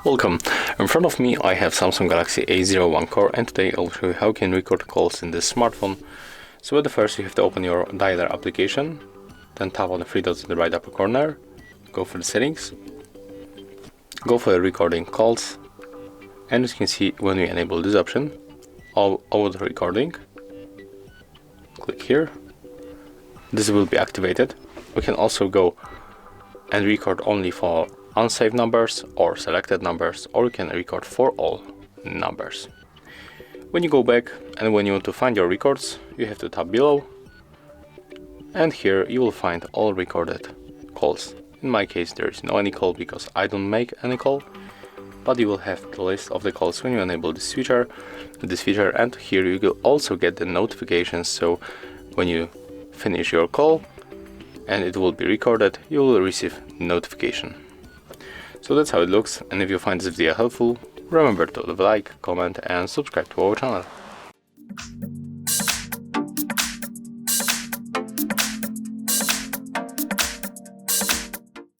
Welcome. In front of me I have Samsung Galaxy A01 Core, and today I'll show you how you can record calls in this smartphone. So at the first you have to open your dialer application, then tap on the three dots in the right upper corner, go for the settings, go for the recording calls, and as you can see, when we enable this option, auto recording, click here, this will be activated. We can also go and record only for unsaved numbers or selected numbers, or you can record for all numbers. When you go back and when you want to find your records, you have to tap below, and here you will find all recorded calls. In my case there is no any call because I don't make any call, but you will have the list of the calls when you enable this feature, and here you will also get the notifications, so when you finish your call and it will be recorded, you will receive notification. So that's how it looks, and if you find this video helpful, remember to leave a like, comment and subscribe to our channel.